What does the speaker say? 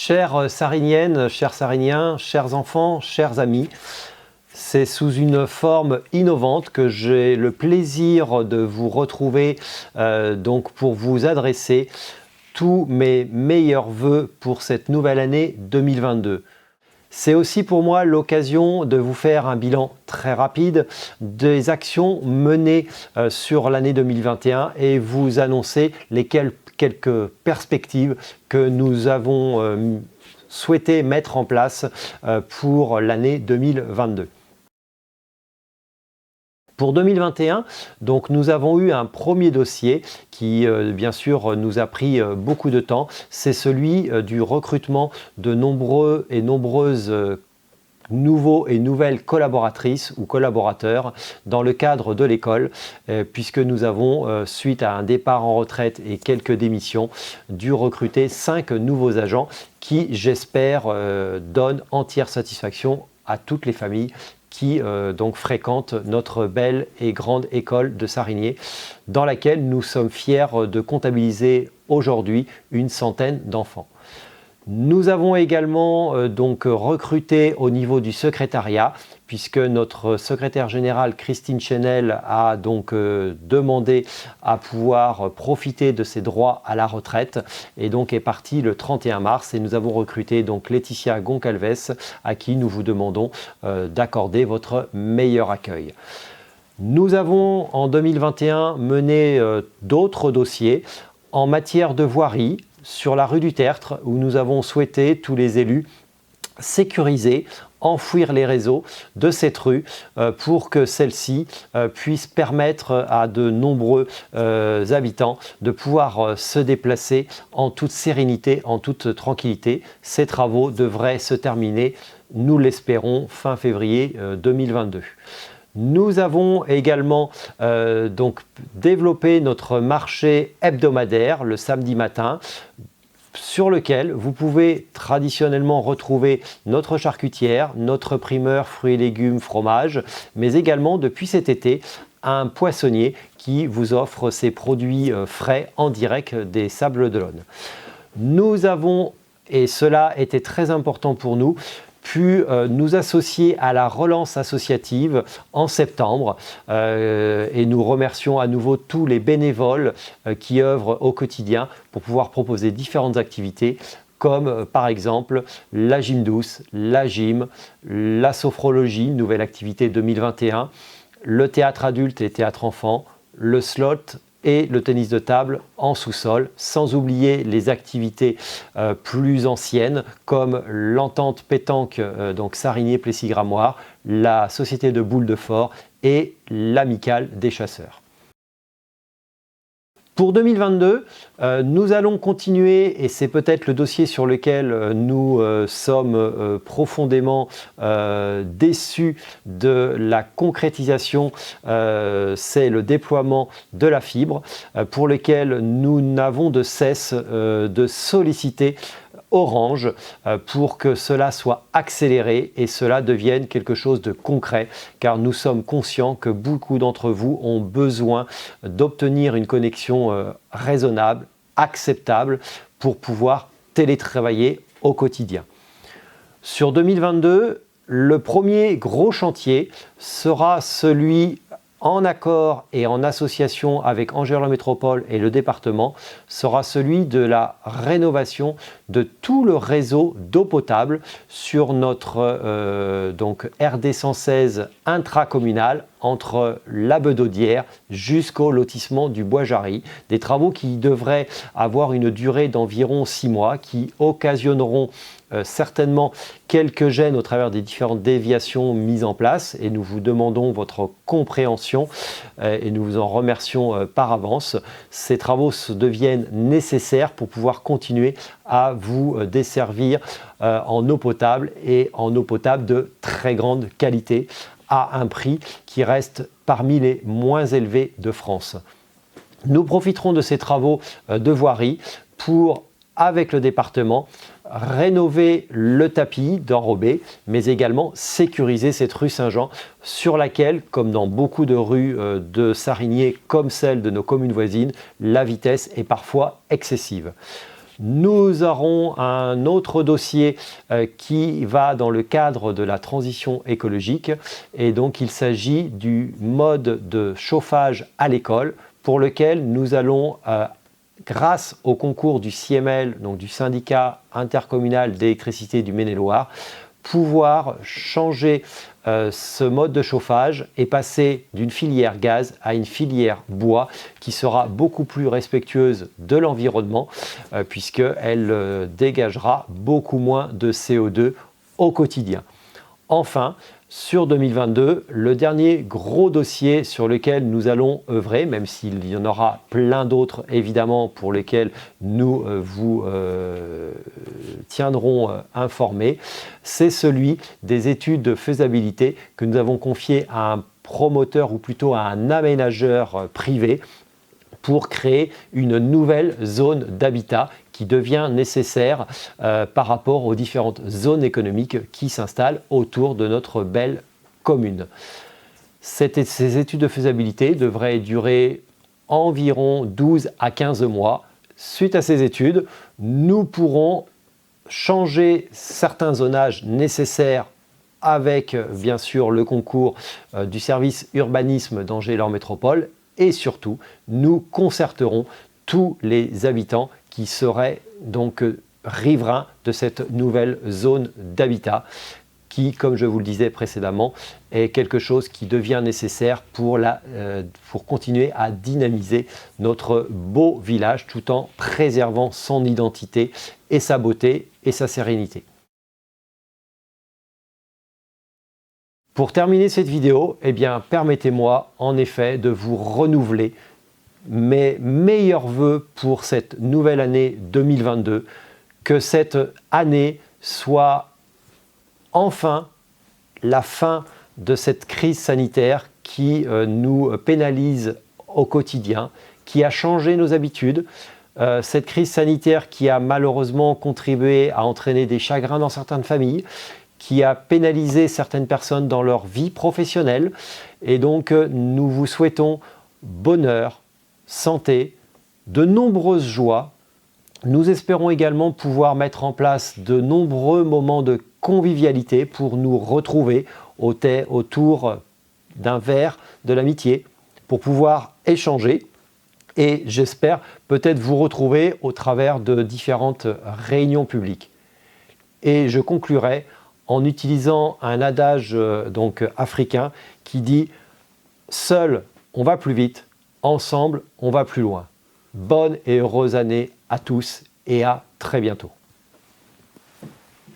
Chères Sariniennes, chers Sariniens, chers enfants, chers amis, c'est sous une forme innovante que j'ai le plaisir de vous retrouver donc pour vous adresser tous mes meilleurs vœux pour cette nouvelle année 2022. C'est aussi pour moi l'occasion de vous faire un bilan très rapide des actions menées sur l'année 2021 et vous annoncer quelques perspectives que nous avons souhaité mettre en place pour l'année 2022. Pour 2021, donc, nous avons eu un premier dossier qui, bien sûr, nous a pris beaucoup de temps. C'est celui du recrutement de nombreux et nombreuses nouveaux et nouvelles collaboratrices ou collaborateurs dans le cadre de l'école, puisque nous avons, suite à un départ en retraite et quelques démissions, dû recruter 5 nouveaux agents qui, j'espère, donnent entière satisfaction à toutes les familles qui donc fréquentent notre belle et grande école de Sarigné, dans laquelle nous sommes fiers de comptabiliser aujourd'hui une centaine d'enfants. Nous avons également donc recruté au niveau du secrétariat, puisque notre secrétaire générale Christine Chenel a donc demandé à pouvoir profiter de ses droits à la retraite et donc est partie le 31 mars et nous avons recruté donc Laetitia Goncalves à qui nous vous demandons d'accorder votre meilleur accueil. Nous avons en 2021 mené d'autres dossiers en matière de voirie sur la rue du Tertre où nous avons souhaité, tous les élus, sécuriser, enfouir les réseaux de cette rue pour que celle-ci puisse permettre à de nombreux habitants de pouvoir se déplacer en toute sérénité, en toute tranquillité. Ces travaux devraient se terminer, nous l'espérons, fin février 2022. Nous avons également donc développé notre marché hebdomadaire le samedi matin, sur lequel vous pouvez traditionnellement retrouver notre charcutière, notre primeur fruits et légumes, fromage, mais également depuis cet été, un poissonnier qui vous offre ses produits frais en direct des Sables d'Olonne. Nous avons, et cela était très important pour nous, pu nous associer à la relance associative en septembre et nous remercions à nouveau tous les bénévoles qui œuvrent au quotidien pour pouvoir proposer différentes activités comme par exemple la gym douce, la gym, la sophrologie, nouvelle activité 2021, le théâtre adulte et théâtre enfant, le slot et le tennis de table en sous-sol, sans oublier les activités plus anciennes comme l'entente pétanque donc Sarigné-Plessis-Gramoire, la société de boules de fort et l'amicale des chasseurs. Pour 2022, nous allons continuer, et c'est peut-être le dossier sur lequel nous sommes profondément déçus de la concrétisation, c'est le déploiement de la fibre, pour lequel nous n'avons de cesse de solliciter Orange pour que cela soit accéléré et cela devienne quelque chose de concret, car nous sommes conscients que beaucoup d'entre vous ont besoin d'obtenir une connexion raisonnable, acceptable pour pouvoir télétravailler au quotidien. Sur 2022, le premier gros chantier sera celui en accord et en association avec Angerland Métropole et le département, sera celui de la rénovation de tout le réseau d'eau potable sur notre donc RD 116 intracommunal entre la Bedaudière jusqu'au lotissement du Bois-Jarry. Des travaux qui devraient avoir une durée d'environ 6 mois, qui occasionneront certainement quelques gênes au travers des différentes déviations mises en place et nous vous demandons votre compréhension et nous vous en remercions par avance. Ces travaux deviennent nécessaires pour pouvoir continuer à vous desservir en eau potable et en eau potable de très grande qualité à un prix qui reste parmi les moins élevés de France. Nous profiterons de ces travaux de voirie pour, avec le département, rénover le tapis d'enrobé, mais également sécuriser cette rue Saint-Jean sur laquelle, comme dans beaucoup de rues de Sarigné, comme celle de nos communes voisines, la vitesse est parfois excessive. Nous aurons un autre dossier qui va dans le cadre de la transition écologique et donc il s'agit du mode de chauffage à l'école pour lequel nous allons, grâce au concours du CIEMEL, donc du syndicat intercommunal d'électricité du Maine-et-Loire, pouvoir changer ce mode de chauffage et passer d'une filière gaz à une filière bois qui sera beaucoup plus respectueuse de l'environnement puisqu'elle dégagera beaucoup moins de CO2 au quotidien. Enfin, sur 2022, le dernier gros dossier sur lequel nous allons œuvrer, même s'il y en aura plein d'autres évidemment pour lesquels nous vous tiendrons informés, c'est celui des études de faisabilité que nous avons confié à un promoteur ou plutôt à un aménageur privé pour créer une nouvelle zone d'habitat qui devient nécessaire par rapport aux différentes zones économiques qui s'installent autour de notre belle commune. Ces études de faisabilité devraient durer environ 12 à 15 mois. Suite à ces études, nous pourrons changer certains zonages nécessaires avec bien sûr le concours du service urbanisme d'Angers-Lords Métropole et surtout, nous concerterons tous les habitants qui seraient donc riverains de cette nouvelle zone d'habitat qui, comme je vous le disais précédemment, est quelque chose qui devient nécessaire pour continuer à dynamiser notre beau village tout en préservant son identité et sa beauté et sa sérénité. Pour terminer cette vidéo, eh bien, permettez-moi en effet de vous renouveler mes meilleurs vœux pour cette nouvelle année 2022, que cette année soit enfin la fin de cette crise sanitaire qui nous pénalise au quotidien, qui a changé nos habitudes, cette crise sanitaire qui a malheureusement contribué à entraîner des chagrins dans certaines familles, qui a pénalisé certaines personnes dans leur vie professionnelle. Et donc, nous vous souhaitons bonheur, santé, de nombreuses joies. Nous espérons également pouvoir mettre en place de nombreux moments de convivialité pour nous retrouver autour d'un verre de l'amitié, pour pouvoir échanger. Et j'espère peut-être vous retrouver au travers de différentes réunions publiques. Et je conclurai en utilisant un adage africain qui dit « Seul, on va plus vite, ensemble, on va plus loin ». Bonne et heureuse année à tous et à très bientôt.